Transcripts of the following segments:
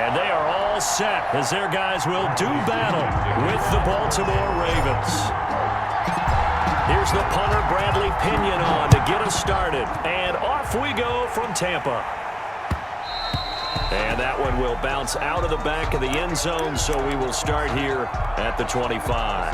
And they are all set as their guys will do battle with the Baltimore Ravens. Here's the punter, Bradley Pinion, on to get us started. And off we go from Tampa. And that one will bounce out of the back of the end zone, so we will start here at the 25.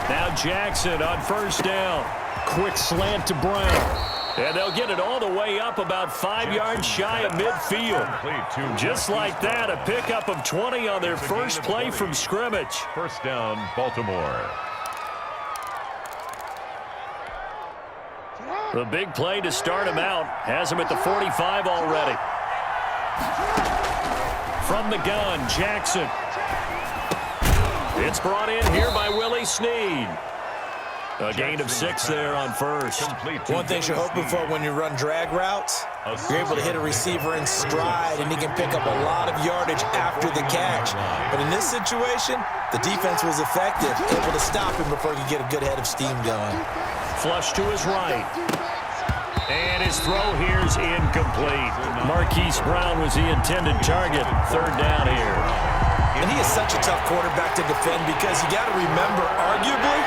Now Jackson on first down. Quick slant to Brown. And they'll get it all the way up about 5 yards shy of midfield. Just like that, a pickup of 20 on their first play from scrimmage. First down, Baltimore. The big play to start him out has him at the 45 already. From the gun, Jackson. It's brought in here by Willie Snead. A gain of 6 there on first. One thing you're hoping for when you run drag routes, you're able to hit a receiver in stride, and he can pick up a lot of yardage after the catch. But in this situation, the defense was effective, able to stop him before he could get a good head of steam going. Flush to his right. And his throw here is incomplete. Marquise Brown was the intended target. Third down here. And he is such a tough quarterback to defend because you got to remember, arguably,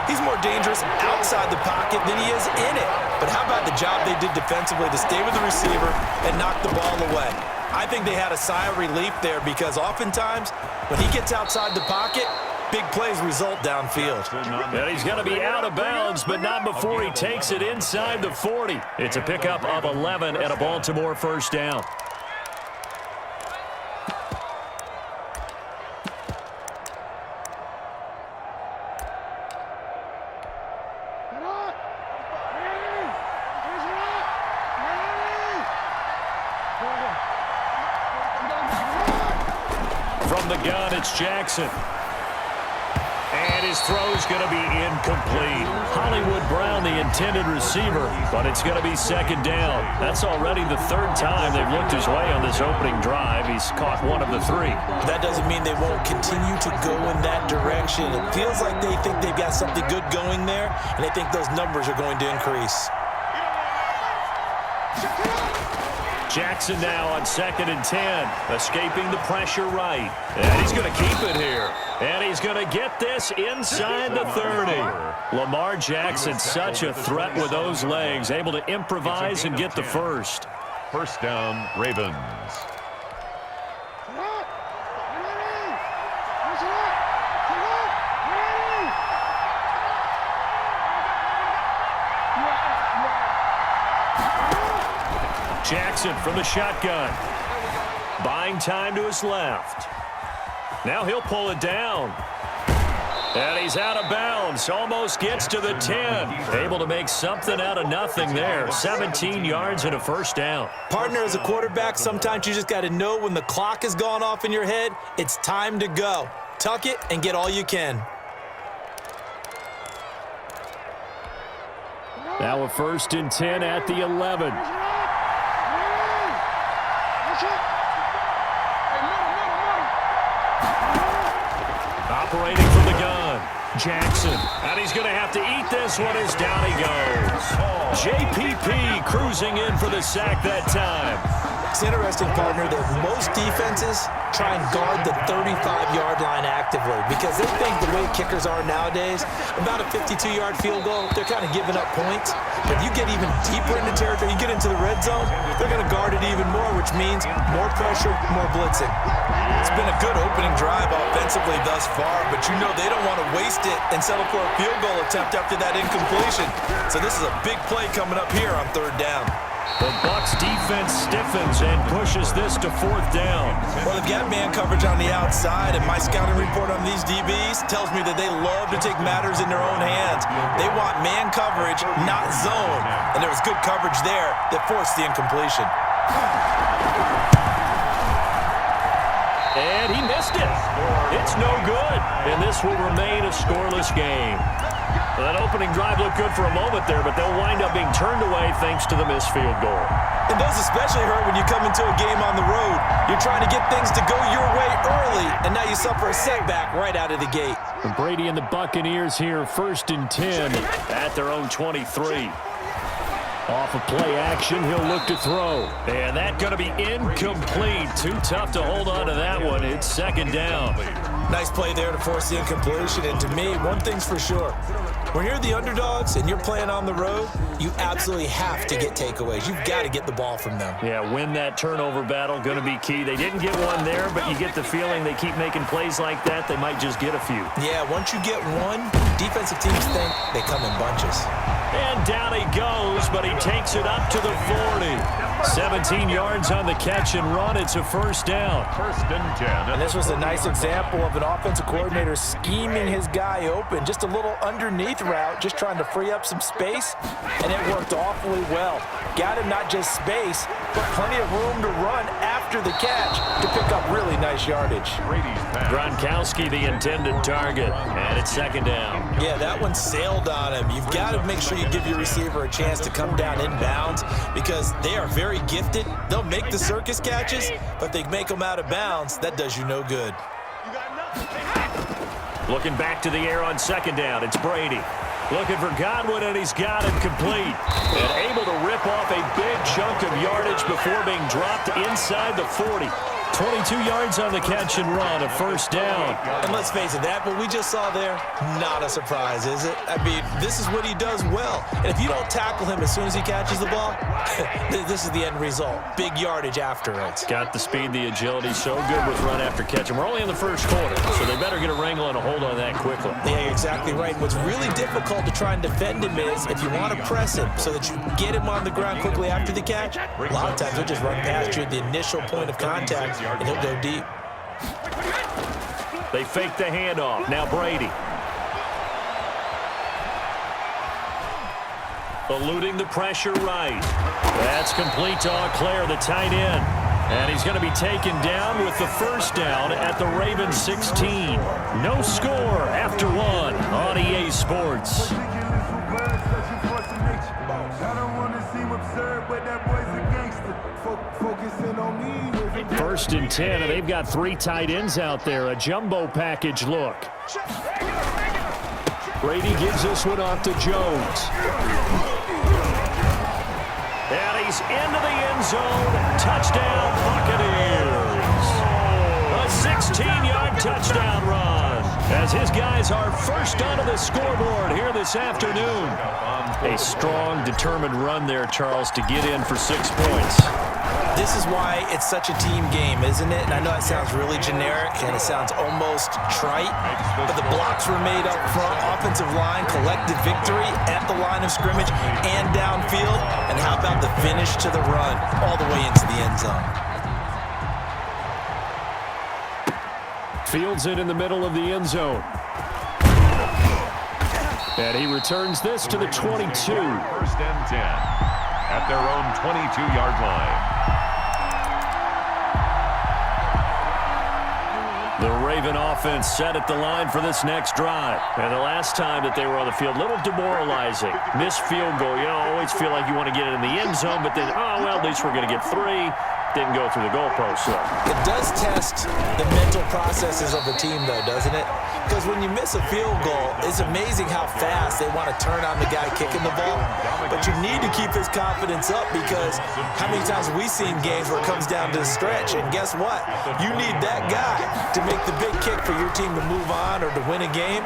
he's more dangerous outside the pocket than he is in it. But how about the job they did defensively to stay with the receiver and knock the ball away? I think they had a sigh of relief there because oftentimes when he gets outside the pocket, big plays result downfield. And he's going to be out of bounds, but not before he takes it inside the 40. It's a pickup of 11 and a Baltimore first down. From the gun, it's Jackson. And his throw is going to be incomplete. Hollywood Brown, the intended receiver, but it's going to be second down. That's already the third time they've looked his way on this opening drive. He's caught one of the 3. That doesn't mean they won't continue to go in that direction. It feels like they think they've got something good going there, and they think those numbers are going to increase. Jackson now on 2nd and 10, escaping the pressure right. And he's going to keep it here. And he's going to get this inside the 30. Lamar Jackson, such a threat with those legs, able to improvise and get the first. First down, Ravens. Jackson from the shotgun. Buying time to his left. Now he'll pull it down. And he's out of bounds. Almost gets to the 10. Able to make something out of nothing there. 17 yards and a first down. Partner, as a quarterback, sometimes you just got to know when the clock has gone off in your head, it's time to go. Tuck it and get all you can. Now a 1st and 10 at the 11. Operating from the gun, Jackson. And he's going to have to eat this one as down he goes. JPP cruising in for the sack that time. It's interesting, partner, that most defenses try and guard the 35-yard line actively because they think the way kickers are nowadays, about a 52-yard field goal, they're kind of giving up points. But you get even deeper into territory, you get into the red zone, they're going to guard it even more, which means more pressure, more blitzing. It's been a good opening drive offensively thus far, but you know they don't want to waste it and settle for a field goal attempt after that incompletion. So this is a big play coming up here on 3rd down. The Bucs defense stiffens and pushes this to 4th down. Well, they've got man coverage on the outside, and my scouting report on these DBs tells me that they love to take matters in their own hands. They want man coverage, not zone. And there was good coverage there that forced the incompletion. And he missed it. It's no good. And this will remain a scoreless game. That opening drive looked good for a moment there, but they'll wind up being turned away thanks to the missed field goal. And those especially hurt when you come into a game on the road. You're trying to get things to go your way you suffer a setback right out of the gate. And Brady and the Buccaneers here, 1st and 10 at their own 23. Off of play action, he'll look to throw. And that's going to be incomplete. Too tough to hold on to that one. It's 2nd down. Nice play there to force the incompletion. And to me, one thing's for sure. When you're the underdogs and you're playing on the road, you absolutely have to get takeaways. You've got to get the ball from them. Yeah, win that turnover battle, going to be key. They didn't get one there, but you get the feeling they keep making plays like that, they might just get a few. Yeah, once you get one, defensive teams think they come in bunches. And down he goes, but he takes it up to the 40. 17 yards on the catch and run. It's a 1st down. 1st and 10. And this was a nice example of an offensive coordinator scheming his guy open. Just a little underneath route, just trying to free up some space, and it worked awfully well. Got him not just space, but plenty of room to run after the catch to pick up really nice yardage. Gronkowski, the intended target, and it's 2nd down. Yeah, that one sailed on him. You've got to make sure you give your receiver a chance to come down inbounds because they are very gifted. They'll make the circus catches, but they make them out of bounds. That does you no good. Looking back to the air on 2nd down, it's Brady. Looking for Godwin, and he's got it complete. And able to rip off a big chunk of yardage before being dropped inside the 40. 22 yards on the catch and run, a 1st down. And let's face it, that what we just saw there, not a surprise, is it? I mean, this is what he does well. And if you don't tackle him as soon as he catches the ball, this is the end result. Big yardage afterwards. Got the speed, the agility, so good with run after catch. And we're only in the 1st quarter, so they better get a wrangle and a hold on that quickly. Yeah, you're exactly right. What's really difficult to try and defend him is if you want to press him so that you get him on the ground quickly after the catch, a lot of times he'll just run past you at the initial point of contact, and he'll go deep. They fake the handoff. Now Brady. Eluding the pressure right. That's complete to Auclair, the tight end. And he's going to be taken down with the 1st down at the Ravens 16. No score after 1 on EA Sports. First and 10, and they've got 3 tight ends out there. A jumbo package look. Brady gives this one off to Jones. And he's into the end zone. Touchdown, Buccaneers. A 16-yard touchdown run as his guys are first onto the scoreboard here this afternoon. A strong, determined run there, Charles, to get in for 6 points. This is why it's such a team game, isn't it? And I know it sounds really generic and it sounds almost trite, but the blocks were made up front, offensive line, collective victory at the line of scrimmage and downfield. And how about the finish to the run all the way into the end zone? Fields it in the middle of the end zone. And he returns this to the 22. 1st and 10 at their own 22-yard line. The Raven offense set at the line for this next drive. And the last time that they were on the field, a little demoralizing. Missed field goal. You know, always feel like you want to get it in the end zone, but then, oh, well, at least we're going to get 3. Didn't go through the goalpost. So. It does test the mental processes of the team, though, doesn't it? Because when you miss a field goal, it's amazing how fast they want to turn on the guy kicking the ball. But you need to keep his confidence up because how many times have we seen games where it comes down to the stretch? And guess what? You need that guy to make the big kick for your team to move on or to win a game.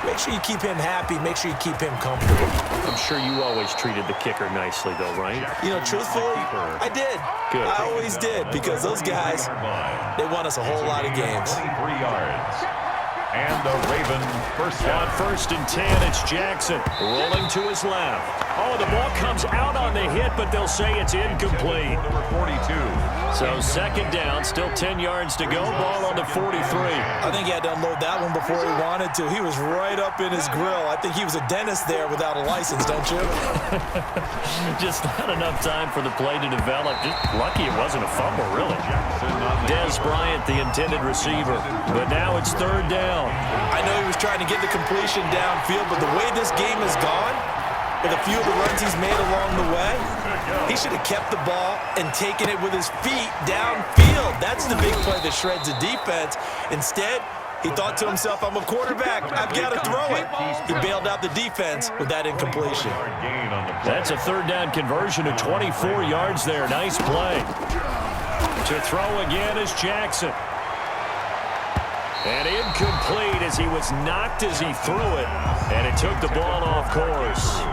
Make sure you keep him happy. Make sure you keep him comfortable. I'm sure you always treated the kicker nicely, though, right? You know, truthfully, I did. Good. I always did because those guys, they won us a whole lot of games. 23 yards. And the Raven first down. On 1st and 10, it's Jackson rolling to his left. Oh, the ball comes out on the hit, but they'll say it's incomplete. Number 42. So 2nd down, still 10 yards to go. Ball on the 43. I think he had to unload that one before he wanted to. He was right up in his grill. I think he was a dentist there without a license, don't you? Just not enough time for the play to develop. Just lucky it wasn't a fumble, really. Dez Bryant, the intended receiver. But now it's 3rd down. I know he was trying to get the completion downfield, but the way this game has gone, with a few of the runs he's made along the way. He should have kept the ball and taken it with his feet downfield. That's the big play that shreds the defense. Instead, he thought to himself, I'm a quarterback. I've got to throw it. He bailed out the defense with that incompletion. That's a third down conversion of 24 yards there. Nice play. To throw again is Jackson. And incomplete as he was knocked as he threw it. And it took the ball off course.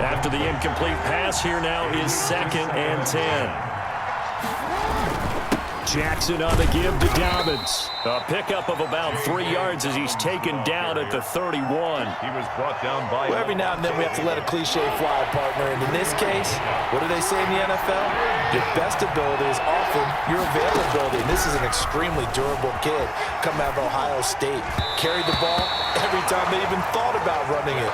After the incomplete pass, here now is 2nd and 10. Jackson on the give to Dobbins. A pickup of about 3 yards as he's taken down at the 31. He was brought down by... Well, every now and then we have to let a cliche fly, partner. And in this case, what do they say in the NFL? Your best ability is often your availability. And this is an extremely durable kid coming out of Ohio State. Carried the ball every time they even thought about running it.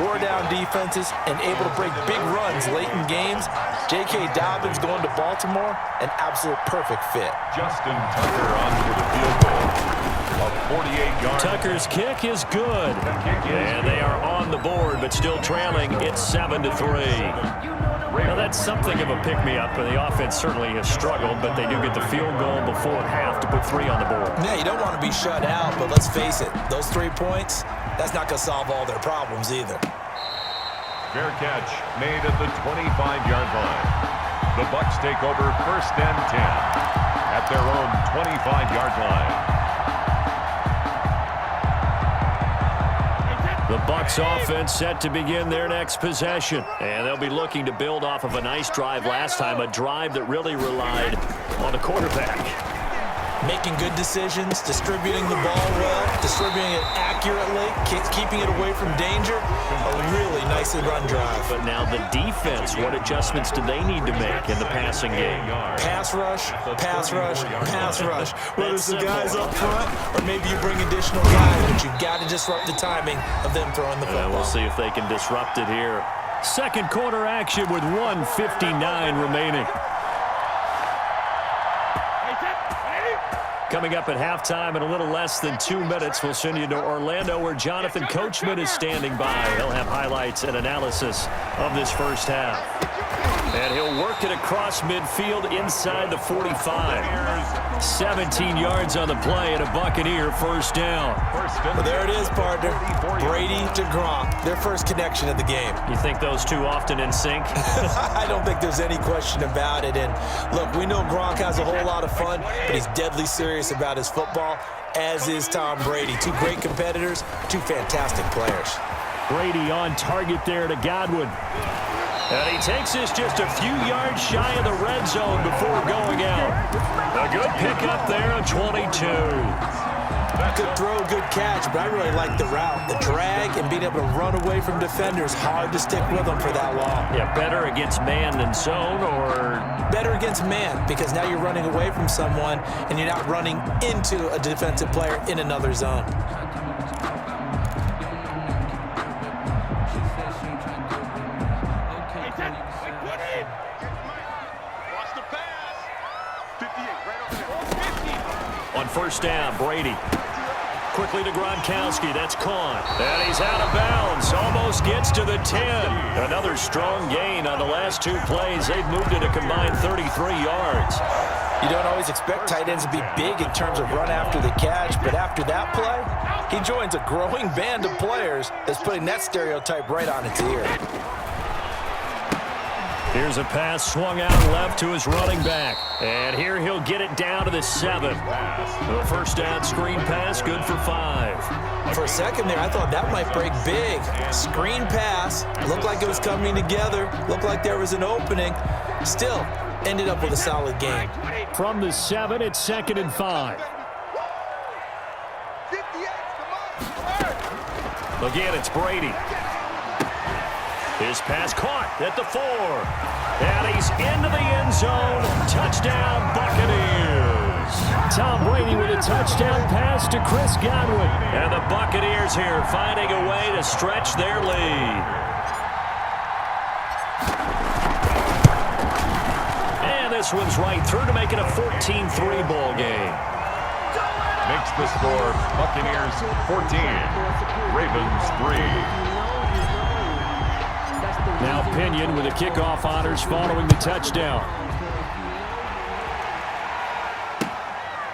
Wore down defenses and able to break big runs late in games. J.K. Dobbins going to Baltimore, an absolute perfect fit. Justin Tucker on for the field goal. A 48-yard. Tucker's kick is good. And they are on the board, but still trailing. It's 7-3. Now, that's something of a pick-me-up. The offense certainly has struggled, but they do get the field goal before half to put 3 on the board. Yeah, you don't want to be shut out, but let's face it. Those 3 points, that's not going to solve all their problems either. Fair catch made at the 25-yard line. The Bucs take over 1st and 10 at their own 25-yard line. The Bucs offense set to begin their next possession. And they'll be looking to build off of a nice drive last time, a drive that really relied on the quarterback. Making good decisions, distributing the ball well, distributing it accurately, keeping it away from danger. A really nicely run drive. But now the defense, what adjustments do they need to make in the passing game? Pass rush, pass rush, pass rush. Whether it's the guys up front or maybe you bring additional guys, but you've got to disrupt the timing of them throwing the football. We'll see if they can disrupt it here. Second quarter action with 1:59 remaining. Coming up at halftime in a little less than 2 minutes, we'll send you to Orlando where Jonathan Coachman is standing by. He'll have highlights and analysis of this first half. And he'll work it across midfield inside the 45. 17 yards on the play and a Buccaneer first down. Well, there it is, partner. Brady to Gronk, their first connection of the game. You think those two often in sync? I don't think there's any question about it. And look, we know Gronk has a whole lot of fun, but he's deadly serious about his football, as is Tom Brady. 2 great competitors, 2 fantastic players. Brady on target there to Godwin. And he takes this just a few yards shy of the red zone before going out. A good pickup there on 22. Good throw, good catch, but I really like the route. The drag and being able to run away from defenders, hard to stick with them for that long. Yeah, better against man than zone, or? Better against man, because now you're running away from someone and you're not running into a defensive player in another zone. On first down, Brady. Quickly to Gronkowski. That's caught. And he's out of bounds. Almost gets to the 10. Another strong gain on the last 2 plays. They've moved it a combined 33 yards. You don't always expect tight ends to be big in terms of run after the catch, but after that play, he joins a growing band of players that's putting that stereotype right on its ear. Here's a pass swung out left to his running back. And here he'll get it down to the 7. The first down screen pass, good for 5. For a second there, I thought that might break big. Screen pass, looked like it was coming together, looked like there was an opening. Still, ended up with a solid game. From the 7, it's 2nd and 5. Again, it's Brady. His pass caught at the 4. And he's into the end zone. Touchdown, Buccaneers. Tom Brady with a touchdown pass to Chris Godwin. And the Buccaneers here finding a way to stretch their lead. And this one's right through to make it a 14-3 ball game. Makes the score Buccaneers 14, Ravens 3. Now Pinion with the kickoff honors following the touchdown.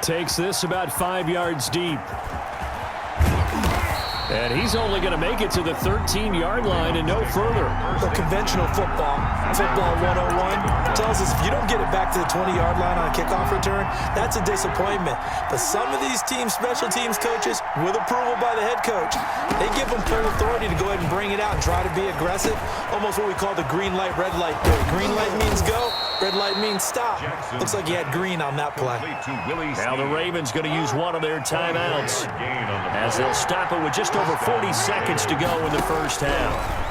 Takes this about 5 yards deep. And he's only going to make it to the 13-yard line and no further. The conventional football 101, tells us if you don't get it back to the 20-yard line on a kickoff return, that's a disappointment. But some of these teams, special teams coaches, with approval by the head coach, they give them full authority to go ahead and bring it out and try to be aggressive. Almost what we call the green light, red light play. Green light means go, red light means stop. Looks like he had green on that play. Now the Ravens going to use one of their timeouts as they'll stop it with just over 40 seconds to go in the first half.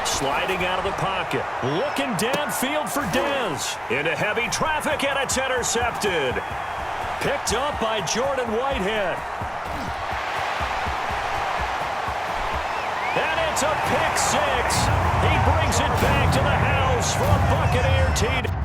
Sliding out of the pocket. Looking downfield for Dez. Into heavy traffic, and it's intercepted. Picked up by Jordan Whitehead. And it's a pick six. He brings it back to the house for a Buccaneer TD.